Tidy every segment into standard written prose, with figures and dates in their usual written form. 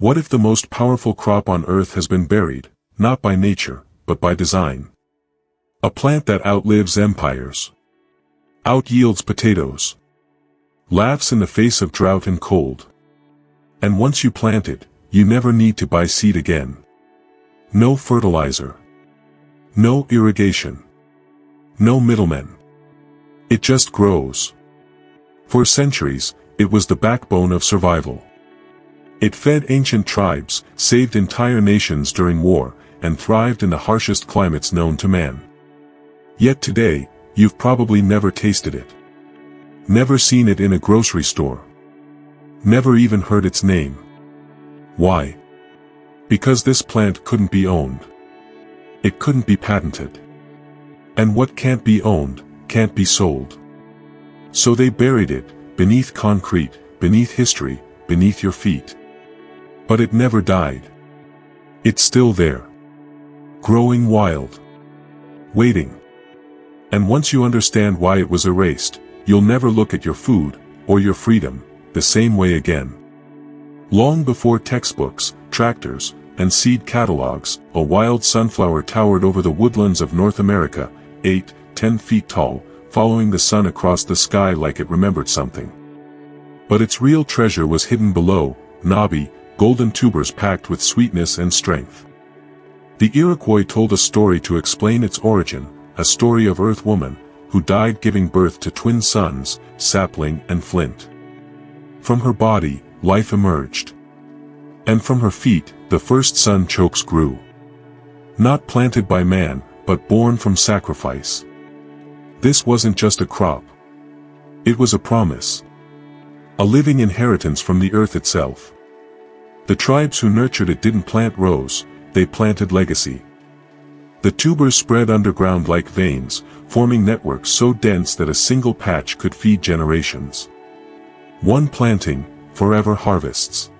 What if the most powerful crop on earth has been buried, not by nature, but by design? A plant that outlives empires. Out-yields potatoes. Laughs in the face of drought and cold. And once you plant it, you never need to buy seed again. No fertilizer. No irrigation. No middlemen. It just grows. For centuries, it was the backbone of survival. It fed ancient tribes, saved entire nations during war, and thrived in the harshest climates known to man. Yet today, you've probably never tasted it. Never seen it in a grocery store. Never even heard its name. Why? Because this plant couldn't be owned. It couldn't be patented. And what can't be owned, can't be sold. So they buried it, beneath concrete, beneath history, beneath your feet. But it never died. It's still there. Growing wild. Waiting. And once you understand why it was erased, you'll never look at your food, or your freedom, the same way again. Long before textbooks, tractors, and seed catalogs, a wild sunflower towered over the woodlands of North America, 8-10 feet tall, following the sun across the sky like it remembered something. But its real treasure was hidden below, knobby, golden tubers packed with sweetness and strength. The Iroquois told a story to explain its origin, a story of Earth Woman, who died giving birth to twin sons, Sapling and Flint. From her body, life emerged. And from her feet, the first sunchokes grew. Not planted by man, but born from sacrifice. This wasn't just a crop. It was a promise. A living inheritance from the earth itself. The tribes who nurtured it didn't plant rows, they planted legacy. The tubers spread underground like veins, forming networks so dense that a single patch could feed generations. One planting, forever harvests.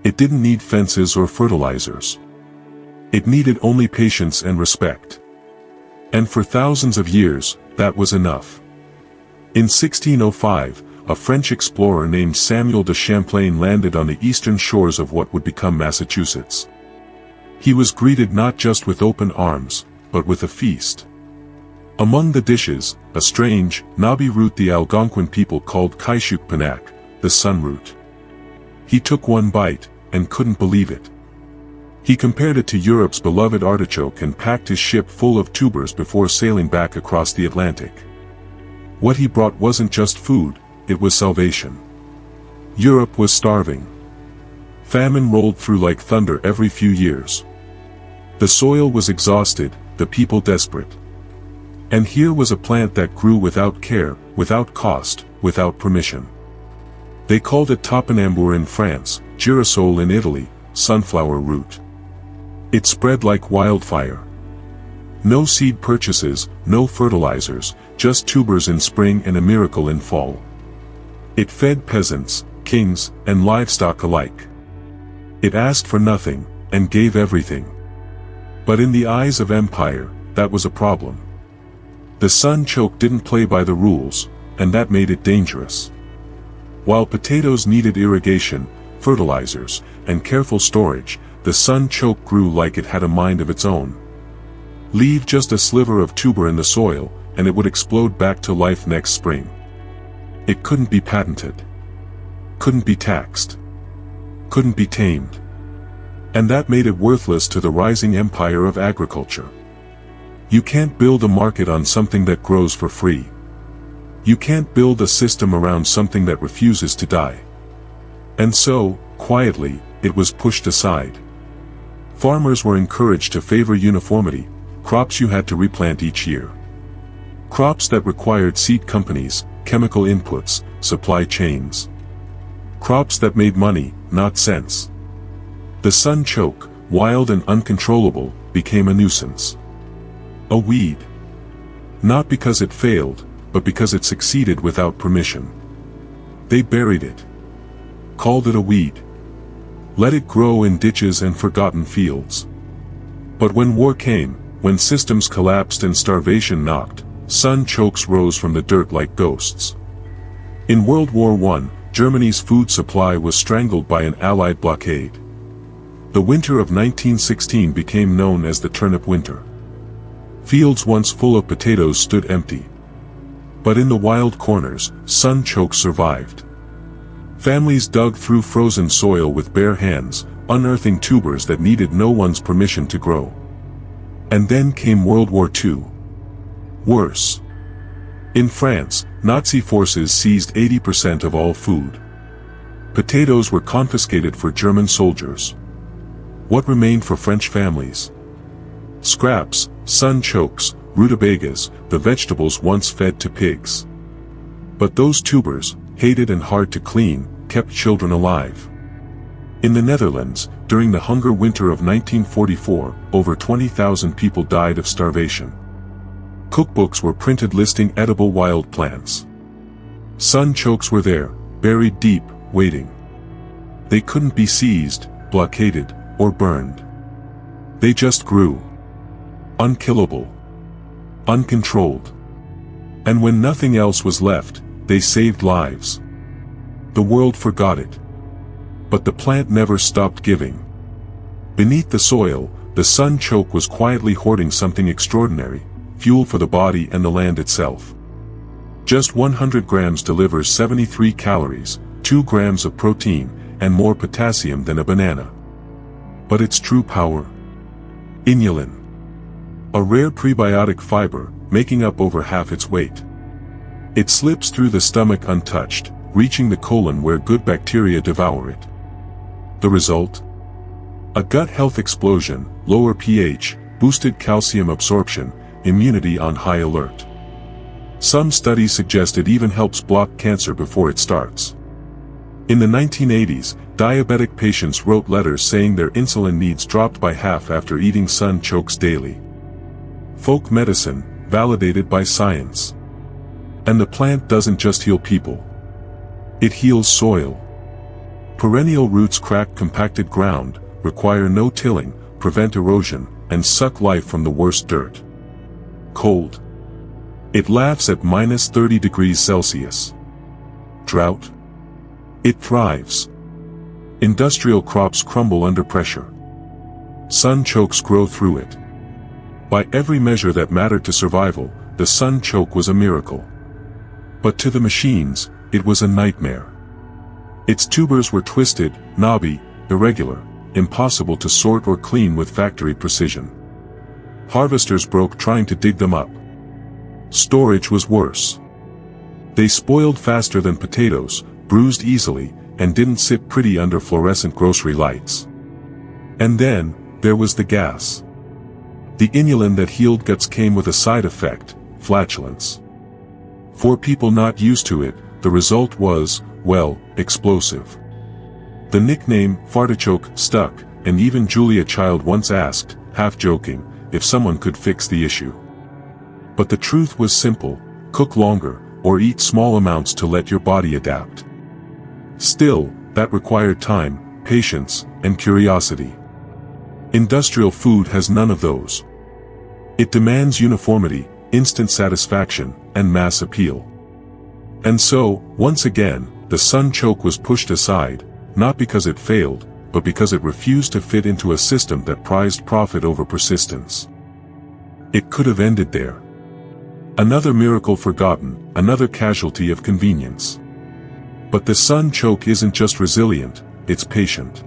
It didn't need fences or fertilizers. It needed only patience and respect. And for thousands of years, that was enough. In 1605, a French explorer named Samuel de Champlain landed on the eastern shores of what would become Massachusetts. He was greeted not just with open arms, but with a feast. Among the dishes, a strange, knobby root the Algonquin people called kaishucpenauk, the sun root. He took one bite, and couldn't believe it. He compared it to Europe's beloved artichoke and packed his ship full of tubers before sailing back across the Atlantic. What he brought wasn't just food, it was salvation. Europe was starving. Famine rolled through like thunder every few years. The soil was exhausted, the people desperate. And here was a plant that grew without care, without cost, without permission. They called it topinambour in France, girasole in Italy, sunflower root. It spread like wildfire. No seed purchases, no fertilizers, just tubers in spring and a miracle in fall. It fed peasants, kings, and livestock alike. It asked for nothing, and gave everything. But in the eyes of empire, that was a problem. The sunchoke didn't play by the rules, and that made it dangerous. While potatoes needed irrigation, fertilizers, and careful storage, the sunchoke grew like it had a mind of its own. Leave just a sliver of tuber in the soil, and it would explode back to life next spring. It couldn't be patented. Couldn't be taxed. Couldn't be tamed. And that made it worthless to the rising empire of agriculture. You can't build a market on something that grows for free. You can't build a system around something that refuses to die. And so, quietly, it was pushed aside. Farmers were encouraged to favor uniformity, crops you had to replant each year. Crops that required seed companies, chemical inputs, supply chains. Crops that made money, not sense. The sunchoke, wild and uncontrollable, became a nuisance. A weed. Not because it failed, but because it succeeded without permission. They buried it. Called it a weed. Let it grow in ditches and forgotten fields. But when war came, when systems collapsed and starvation knocked, sunchokes rose from the dirt like ghosts. In World War I, Germany's food supply was strangled by an Allied blockade. The winter of 1916 became known as the turnip winter. Fields once full of potatoes stood empty. But in the wild corners, sunchokes survived. Families dug through frozen soil with bare hands, unearthing tubers that needed no one's permission to grow. And then came World War II. Worse. In France, Nazi forces seized 80% of all food. Potatoes were confiscated for German soldiers. What remained for French families? Scraps, sunchokes, rutabagas, the vegetables once fed to pigs. But those tubers, hated and hard to clean, kept children alive. In the Netherlands, during the hunger winter of 1944, over 20,000 people died of starvation. Cookbooks were printed listing edible wild plants. Sunchokes were there, buried deep, waiting. They couldn't be seized, blockaded, or burned. They just grew. Unkillable. Uncontrolled. And when nothing else was left, they saved lives. The world forgot it. But the plant never stopped giving. Beneath the soil, the sunchoke was quietly hoarding something extraordinary, fuel for the body and the land itself. Just 100 grams delivers 73 calories, 2 grams of protein, and more potassium than a banana. But its true power? Inulin. A rare prebiotic fiber, making up over half its weight. It slips through the stomach untouched, reaching the colon where good bacteria devour it. The result? A gut health explosion, lower pH, boosted calcium absorption, immunity on high alert. Some studies suggest it even helps block cancer before it starts. In the 1980s, diabetic patients wrote letters saying their insulin needs dropped by half after eating sunchokes daily. Folk medicine, validated by science. And the plant doesn't just heal people. It heals soil. Perennial roots crack compacted ground, require no tilling, prevent erosion, and suck life from the worst dirt. Cold. It laughs at -30 degrees Celsius. Drought. It thrives. Industrial crops crumble under pressure. Sunchokes grow through it. By every measure that mattered to survival, the sunchoke was a miracle. But to the machines, it was a nightmare. Its tubers were twisted, knobby, irregular, impossible to sort or clean with factory precision. Harvesters broke trying to dig them up. Storage was worse. They spoiled faster than potatoes, bruised easily, and didn't sit pretty under fluorescent grocery lights. And then, there was the gas. The inulin that healed guts came with a side effect, flatulence. For people not used to it, the result was, well, explosive. The nickname, artichoke, stuck, and even Julia Child once asked, half joking, if someone could fix the issue. But the truth was simple: cook longer, or eat small amounts to let your body adapt. Still, that required time, patience, and curiosity. Industrial food has none of those. It demands uniformity, instant satisfaction, and mass appeal. And so, once again, the sunchoke was pushed aside, not because it failed, but because it refused to fit into a system that prized profit over persistence. It could have ended there. Another miracle forgotten, another casualty of convenience. But the sunchoke isn't just resilient, it's patient.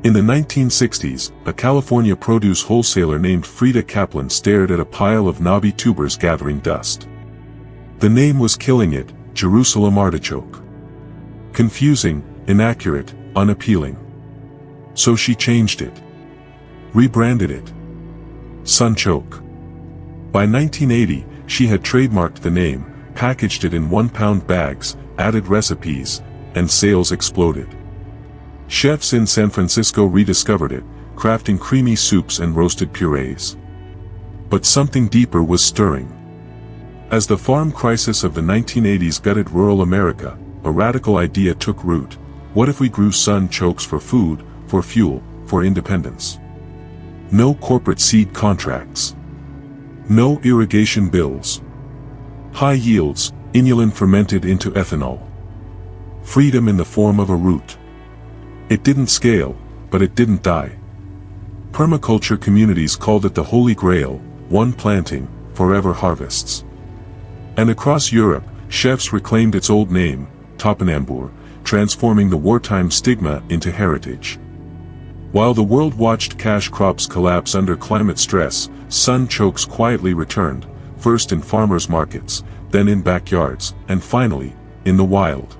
In the 1960s, a California produce wholesaler named Frida Kaplan stared at a pile of knobby tubers gathering dust. The name was killing it, Jerusalem artichoke. Confusing, inaccurate, unappealing. So she changed it. Rebranded it. Sunchoke. By 1980, she had trademarked the name, packaged it in 1-pound bags, added recipes, and sales exploded. Chefs in San Francisco rediscovered it, crafting creamy soups and roasted purees. But something deeper was stirring. As the farm crisis of the 1980s gutted rural America, a radical idea took root: what if we grew sunchokes for food, for fuel, for independence? No corporate seed contracts. No irrigation bills. High yields, inulin fermented into ethanol. Freedom in the form of a root. It didn't scale, but it didn't die. Permaculture communities called it the Holy Grail, one planting, forever harvests. And across Europe, chefs reclaimed its old name, topinambur, transforming the wartime stigma into heritage. While the world watched cash crops collapse under climate stress, sunchokes quietly returned, first in farmers' markets, then in backyards, and finally, in the wild.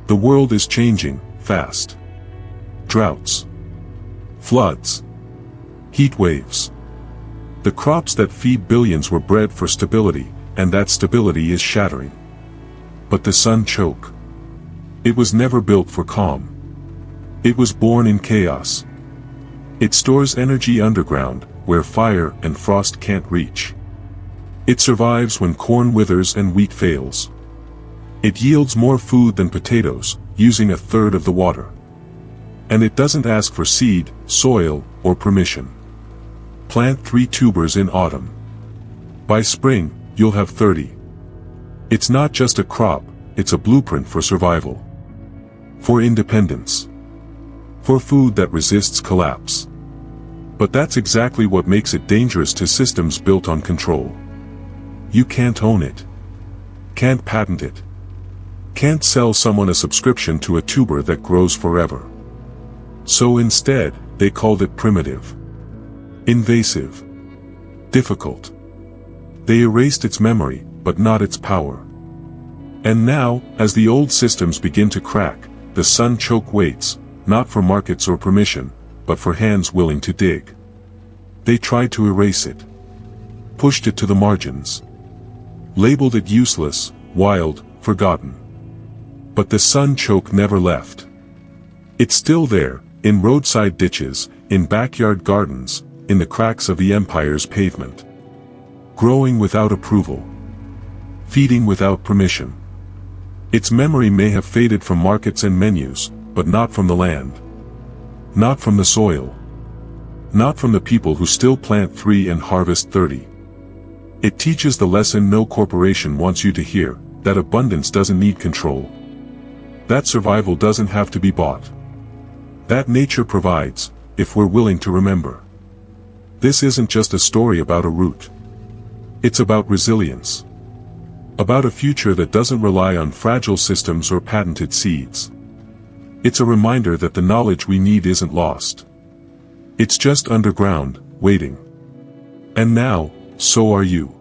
The world is changing, fast. Droughts. Floods. Heat waves. The crops that feed billions were bred for stability, and that stability is shattering. But the sunchoke. It was never built for calm. It was born in chaos. It stores energy underground, where fire and frost can't reach. It survives when corn withers and wheat fails. It yields more food than potatoes, using a third of the water. And it doesn't ask for seed, soil, or permission. Plant 3 tubers in autumn. By spring, you'll have 30. It's not just a crop, it's a blueprint for survival. For independence. For food that resists collapse. But that's exactly what makes it dangerous to systems built on control. You can't own it. Can't patent it. Can't sell someone a subscription to a tuber that grows forever. So instead, they called it primitive. Invasive. Difficult. They erased its memory, but not its power. And now, as the old systems begin to crack, the sunchoke waits, not for markets or permission, but for hands willing to dig. They tried to erase it. Pushed it to the margins. Labeled it useless, wild, forgotten. But the sunchoke never left. It's still there, in roadside ditches, in backyard gardens, in the cracks of the empire's pavement. Growing without approval. Feeding without permission. Its memory may have faded from markets and menus, but not from the land. Not from the soil. Not from the people who still plant 3 and harvest 30. It teaches the lesson no corporation wants you to hear, that abundance doesn't need control. That survival doesn't have to be bought. That nature provides, if we're willing to remember. This isn't just a story about a root. It's about resilience. About a future that doesn't rely on fragile systems or patented seeds. It's a reminder that the knowledge we need isn't lost. It's just underground, waiting. And now, so are you.